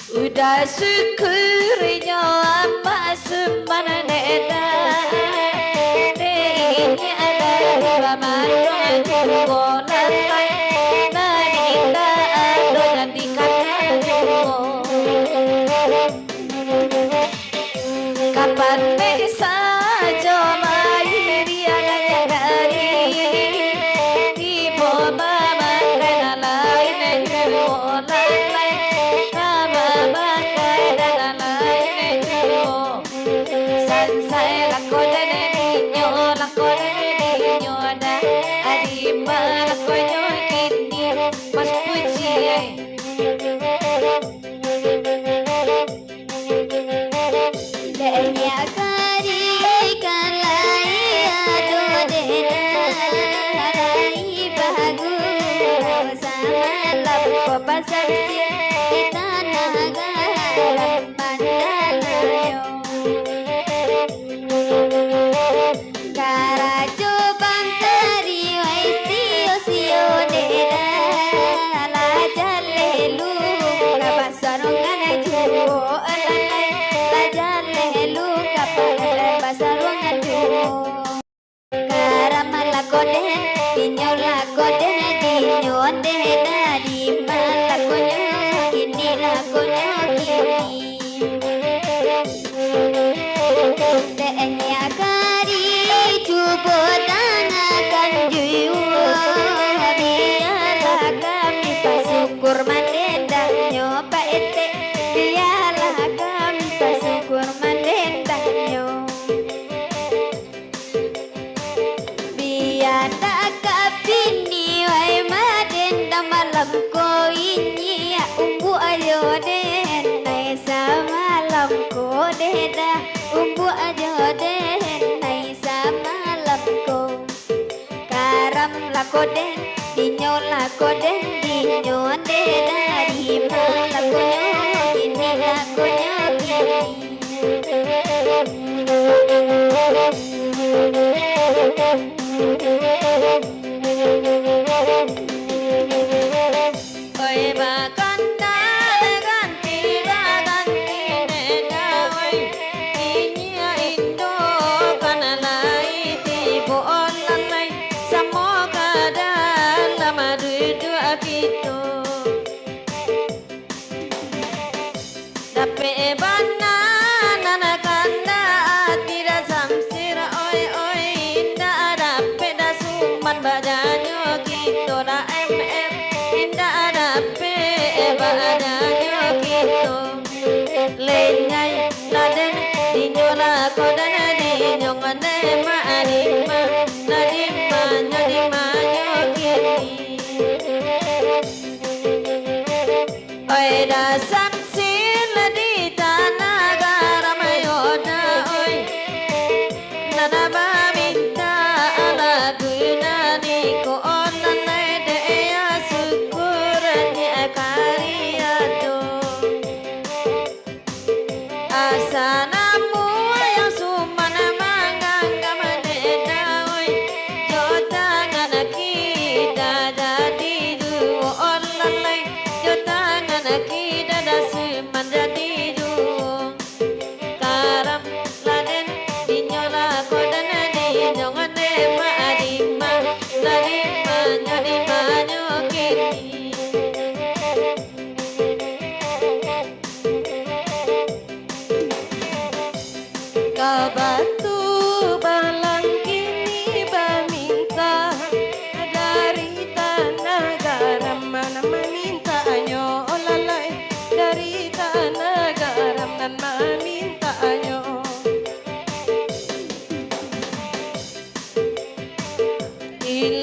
Udah syukurnya apa semana neda ini ada dua manusia bola nanita ado nanti kapan bisa jomai dia gaya dari ibu mama kena lain bola koden dinyo la koden dinyo de dari mala konyo ini la konyo oi makan Karam laden dinyola kodana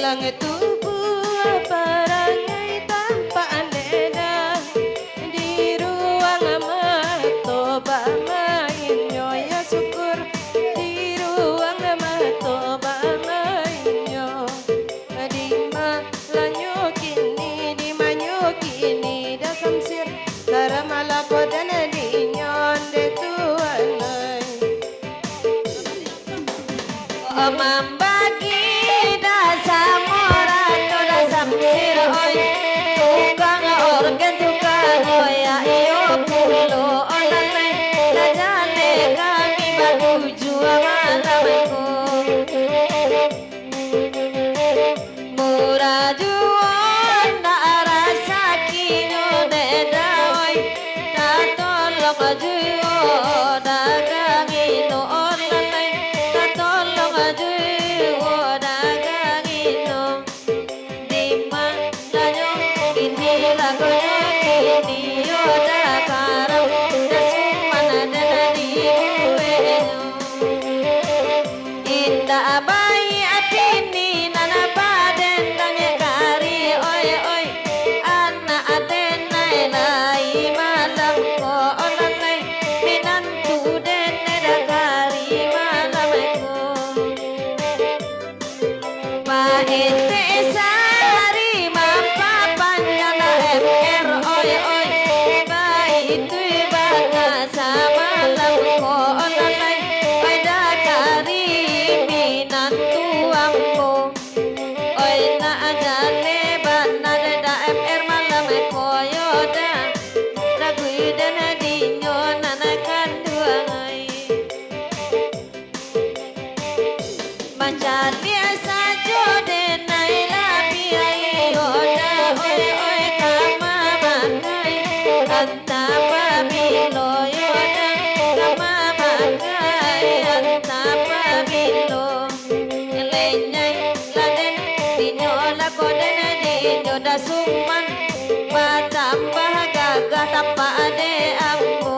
Lang tubuh perangai tanpa aneh di ruang matoba mainyo ya syukur di ruang matoba mainyo di malanyo kini da samsir karamala dan di nyon de tuanay membagi dasar moral dasar sir oi tukang organ tukang oya iyo pulo onai tajane kami batu juang alamanku murah juang nak rasa kino deda oi tak tolong juang dagang ino onai tak tolong juang dagang ino di mananya ini lagu ini yoda karang dasumana dari buenyo indah bayi atini nana baden tanya kari oi oi anak atenai lai malam ko onai minantu den neda kari malam ko ma ente sari mampa panjana MR oi oi bayi itu baka sama malam ko onai oi da kari minantu amko oi na ajale bana da MR malam ko yoda ragu dan dinyo nanakan duangai Mancalia sajo denai labi ai yoda oi oi kama makai anta pabilo yoda kama makai anta pabilo lenyai laden dinyo lakoden dinyo dasuman batambah gagah tanpa ade ambo